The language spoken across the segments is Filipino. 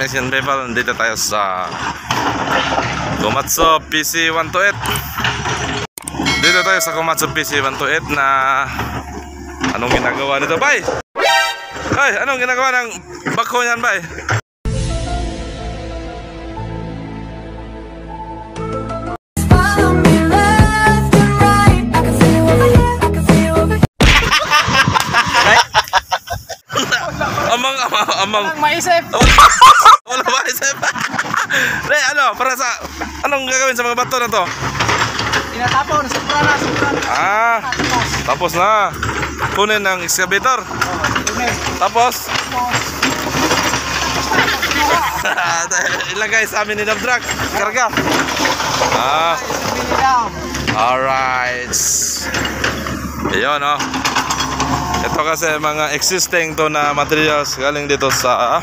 Mexican people, dito tayo sa Komatsu PC128. Dito tayo sa Komatsu PC128 na anong ginagawa nito, bay? Ay, anong ginagawa ng bako niyan, bay? Amang maisip. Wala maisip. Re, ano, para sa anong gagawin sa mga bato na to? Tinatapon, sobra na. Ah, tapos na. Kunin ng excavator. Tapos ilagay sa amin ni dump truck. Karga. Ah. Alright. Ayun, oh. Ito kasi mga existing to na materials galing dito sa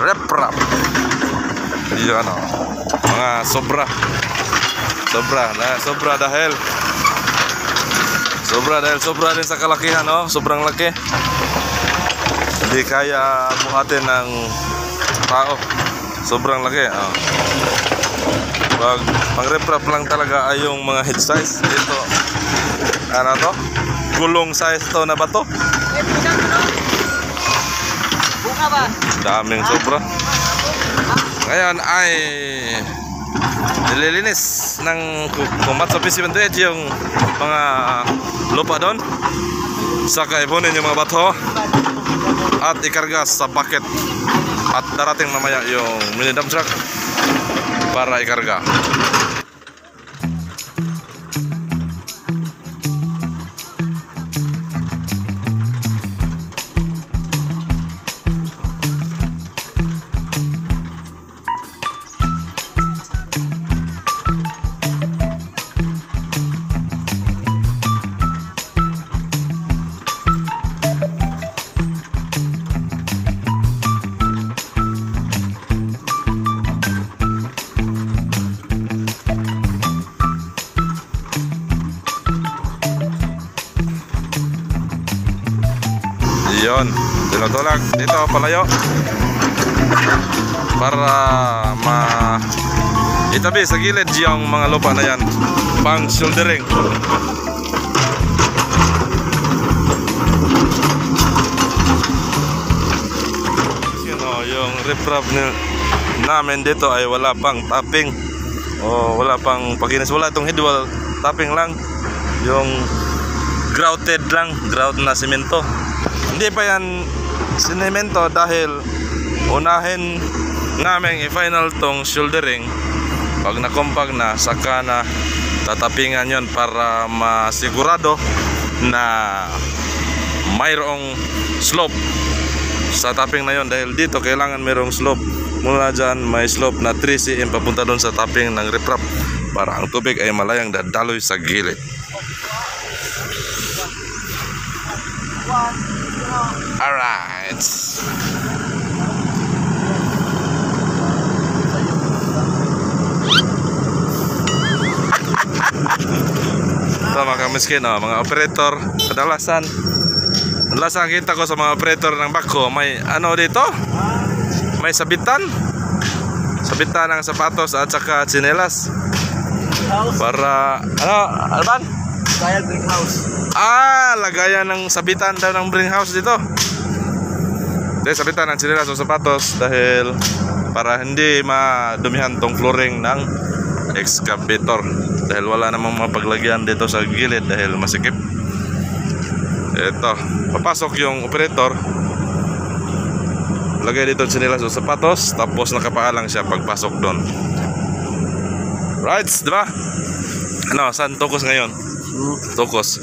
RepRap. Dito ano, mga sobra dahil sobra din sa kalakihan, no? Sobrang laki. Hindi kaya buhatin ng tao. Sobrang laki, oh. Pang RepRap lang talaga ay yung mga head size dito. Ano to? Gulong size to na bato. Buka ba? Daming sobra. Ngayon ay nililinis ng Komatsu PC128 yung mga lupa doon. Saka ipunin yung mga bato at ikarga sa bucket. At darating mamaya yung mini dump truck para ikarga. Yun, tinutulak dito palayo para itabi sa gilid yung mga lupa na yan pang shouldering. Yung RepRap namin dito ay wala pang topping o wala pang paginis, wala itong headwall, topping lang yung grouted lang, grout na simento. Hindi pa yan sinemento dahil unahin namin i-final tong shouldering. Pag na-compact na, saka na tatapingan yon para masigurado na mayroong slope sa tapping na yon. Dahil dito kailangan mayroong slope. Mula dyan may slope na 3 cm papunta doon sa tapping ng RepRap para ang tubig ay malayang dadaloy sa gilid. Alright. Ito mga kamiskin, oh, mga operator. Kadalasan kita ko sa mga operator ng bako, may ano dito? May sabitan ng sapatos at saka tsinelas. Para ano ban? Kaya greenhouse. Lagayan ng sabitan daw ng greenhouse dito. Dahil sabitan ng tsinelas o sapatos dahil para hindi madumihan tong flooring ng excavator. Dahil wala namang mapaglagyan dito sa gilid dahil masikip. Ito, papasok yung operator. Lagay dito tsinelas o sapatos, tapos nakapaalang siya pagpasok doon. Right, di ba? Ano, saan tukos ngayon? Tukos.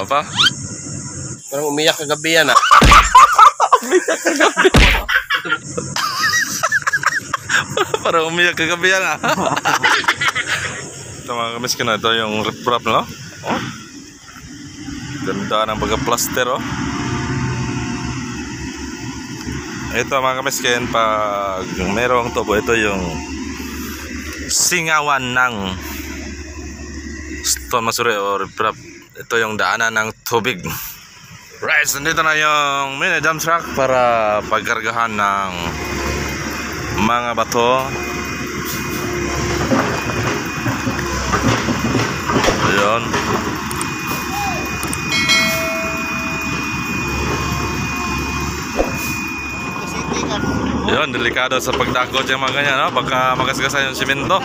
Pa? Parang umiyak kagabi yan, ah. Parang umiyak kagabi yan, ah. Ito mga kamiskin na, ito yung RepRap, no? Oh. Ganda ng pagka-plaster, oh. Ito mga kamiskin, pag merong tubo, ito yung singawan ng stone masuri o RepRap. Ito yung daanan ng tubig. Right, so dito na yung mini dump truck para pagkargahan ng mga bato. Ayun. Ayun, delikado sa pagdakot yung mga ganyan, no? Baka magasgasan yung simento.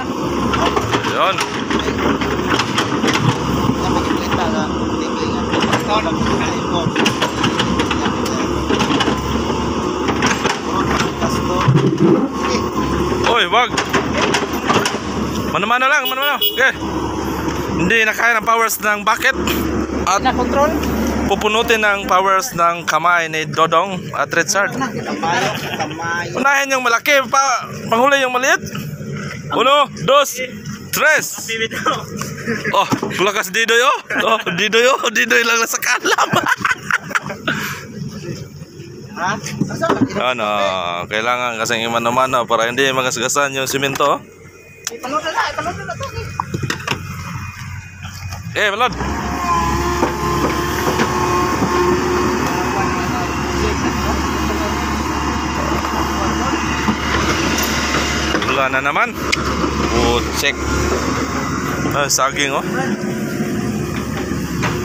Ayun. Oy, wag. Mano-mano lang, mano-mano. Okay. Hindi na kaya ng powers ng bucket at Na-control? pupunutin ng powers ng kamay ni Dodong at Richard. Kamayo. Unahin yung malaki, panghuli yung maliit. 1, 2, 3. Oh, kulakas Didoy oh. Oh, Didoy lang sa kalam. Ha? Ano, kailangan kasing imano-mano para hindi magasgasan yung simento. Ipalod na to. Balod. Wala na naman. Check. Saging oh.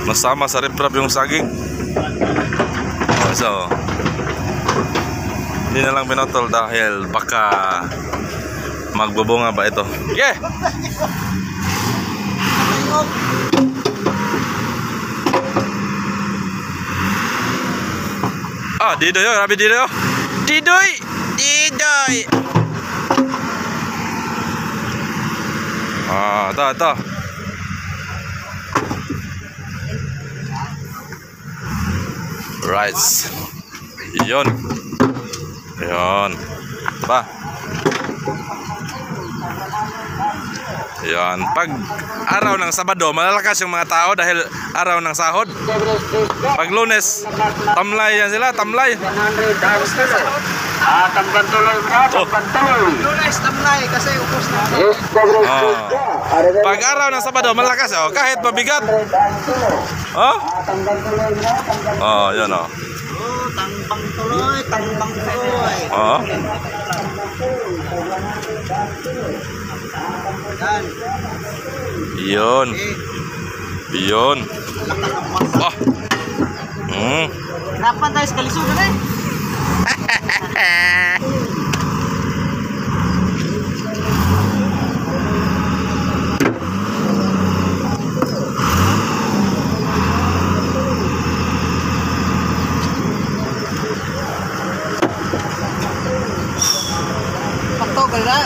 Nasama sa riprap yung saging. So hindi na lang pinotol dahil baka magbubunga ba ito. Yeah. Didoy oh, rabi Didoy oh. Didoy. Ito. Right. Yun. Pa. Yan, pag araw ng Sabado, malalakas yung mga tao dahil araw ng sahod. Pag Lunes, tamlay yan sila, tamlay. Tamban tuloy bro, tamban tuloy. Lunes, tamlay kasi upos na. Pag araw ng Sabado, malakas oh, kahit mabigat. Oh? Yan oh. Tambang tuloy. Oh. Yan. Yun. Oh. Hirapan tayo sa kalisugan eh. Pakto ka na.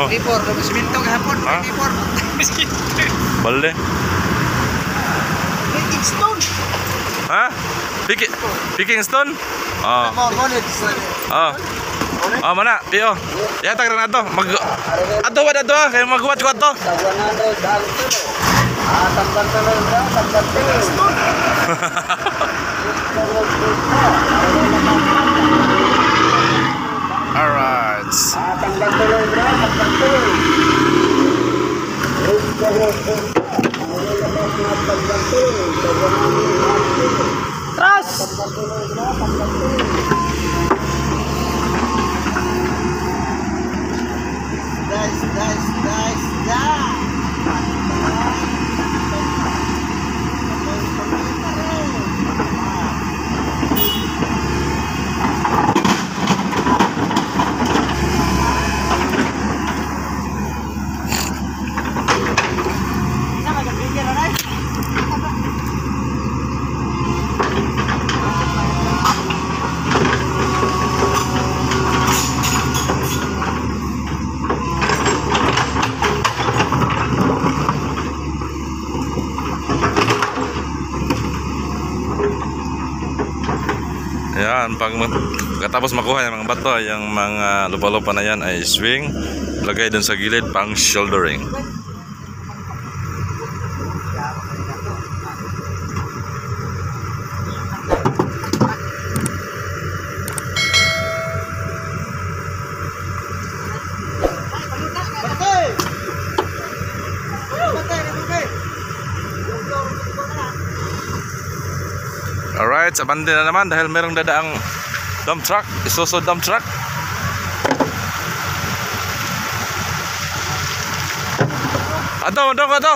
Report. Siminto kahapon. Report. Bale. Picking stone. Ha? Picking stone? Mana? Pio. Ya tag na to. Ato kay magwat ko to. Tamban tuloy bro, tamban tuloy. Alright. Tamban tuloy bro, tamban tuloy. Tras. Guys. Yan, pagkatapos makuha yung mga bato, yung mga lupa-lupa na yan ay swing, lagay dun sa gilid pang shouldering. Alright, sa bandi na naman dahil merong dadaang dump truck, Isuzu dump truck. Ato, doko to.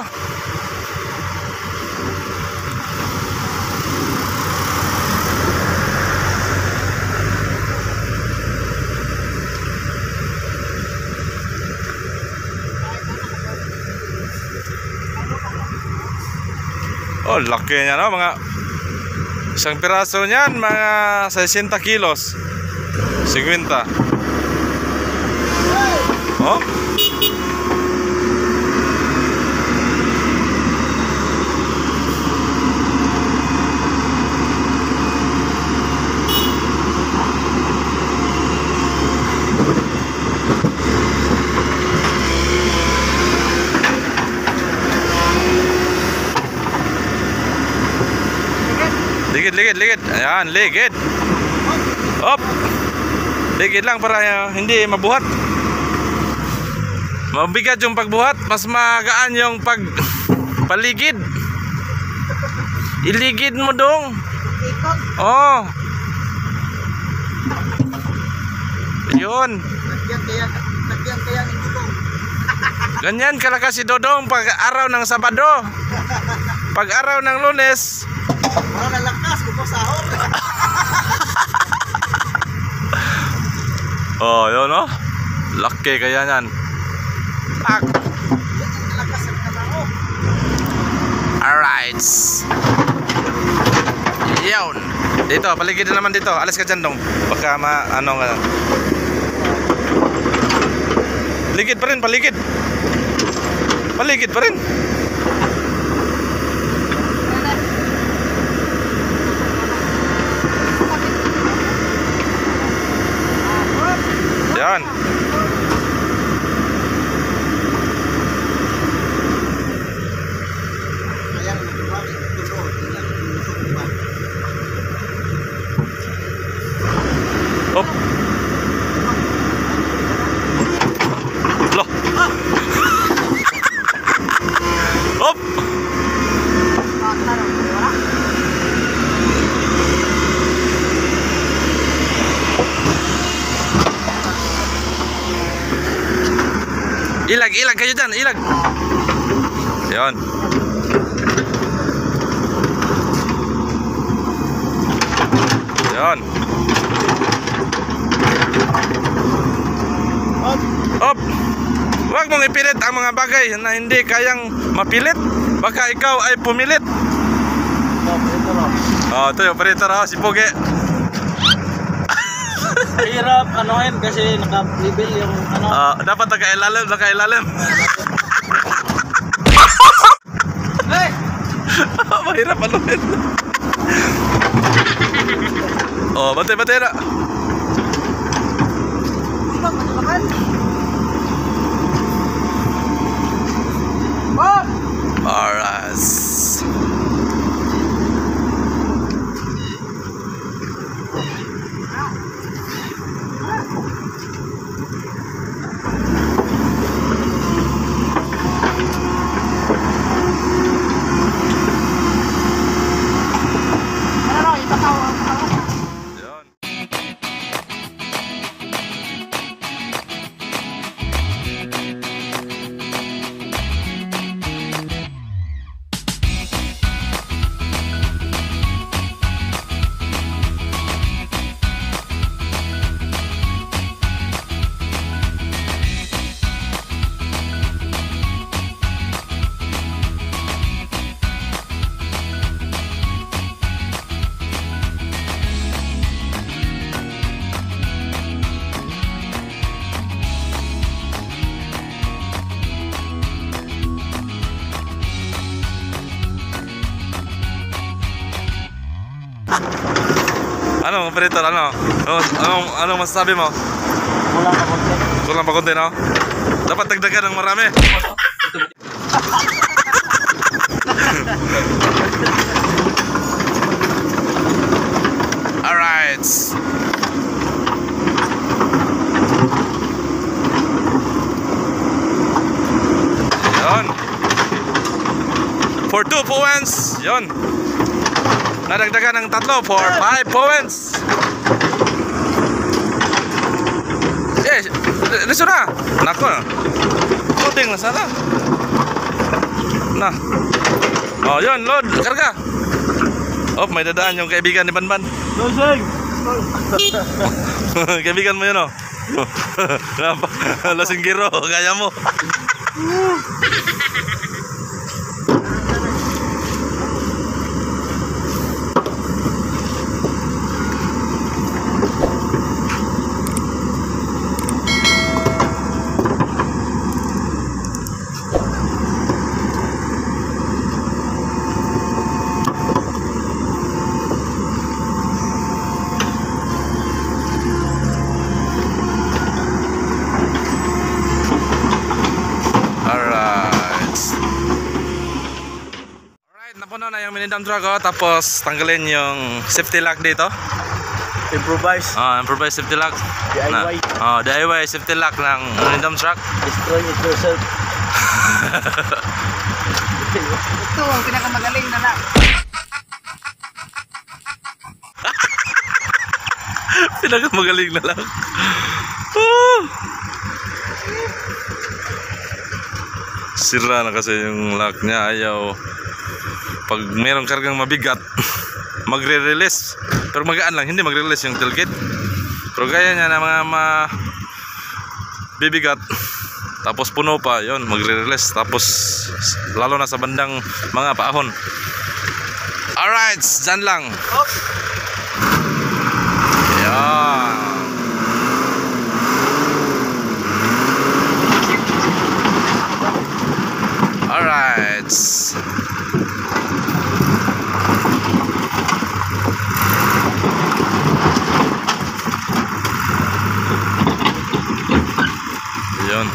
Oh, laki niya, no? Mga isang piraso niyan, mga 60 kilos. 50. Oh? Ligid. Ayan, ligid. Op. Ligid lang para hindi mabuhat. Mabigat yung pagbuhat, mas magaan yung paligid. Iligid mo dong. Oh. Yun. Ganyan kalakas si Dodong pag araw ng Sabado. Pag araw ng Lunes, Wala lakas, kupasahod. oh, yun oh. Laki kaya yan. Tak. Lakas ang kalao. Alright. Yun. Dito, paligid na naman dito. Alis ka dyan dong. Baka ano nga. Ligid pa rin, paligid. Paligid pa rin. Yan. Op. Loh. Op. Ilag kayo dyan, ilag. Yan. Yan. Op. Huwag mong ipilit ang mga bagay na hindi kayang mapilit. Baka ikaw ay pumilit. Oh, ito yung operator ha, si Poge. Hirap anuhin kasi naka-level yung ano. Dapat nakailalim. Hey! Mahirap anuhin. Oh, bate na. Alright. Yan. Ano, operator, anong masasabi mo? Kulang pa konti, no? Dapat dagdagan ng marami. Alright. Yun. For 2 points. Yun. Nadagdagan ng 3 for 5 points. Liso na. Nako. Puding na sana. na. Oh, yun, load, karga. Oh, may dadaan yung kaibigan ni Banban. Losing! Kaibigan mo yun, oh. Lasinggero, kaya mo. Napuno na yung mini dump truck, oh, tapos tanggalin yung safety lock dito. Improvise. Improvise safety lock. DIY. DIY safety lock ng mini dump truck. Destroy it yourself. Ito ang pinakamagaling na lock. Pinakamagaling na lang. Sira na kasi yung lock niya, ayaw. Pag mayroong kargang mabigat, magre-release. Pero magaan lang, hindi magre-release yung tailgate. Pero gaya niya na mga bibigat, tapos puno pa, yun, magre-release. Tapos lalo na sa bandang mga paahon. Alright, dyan lang. Yan. Alright. Yun.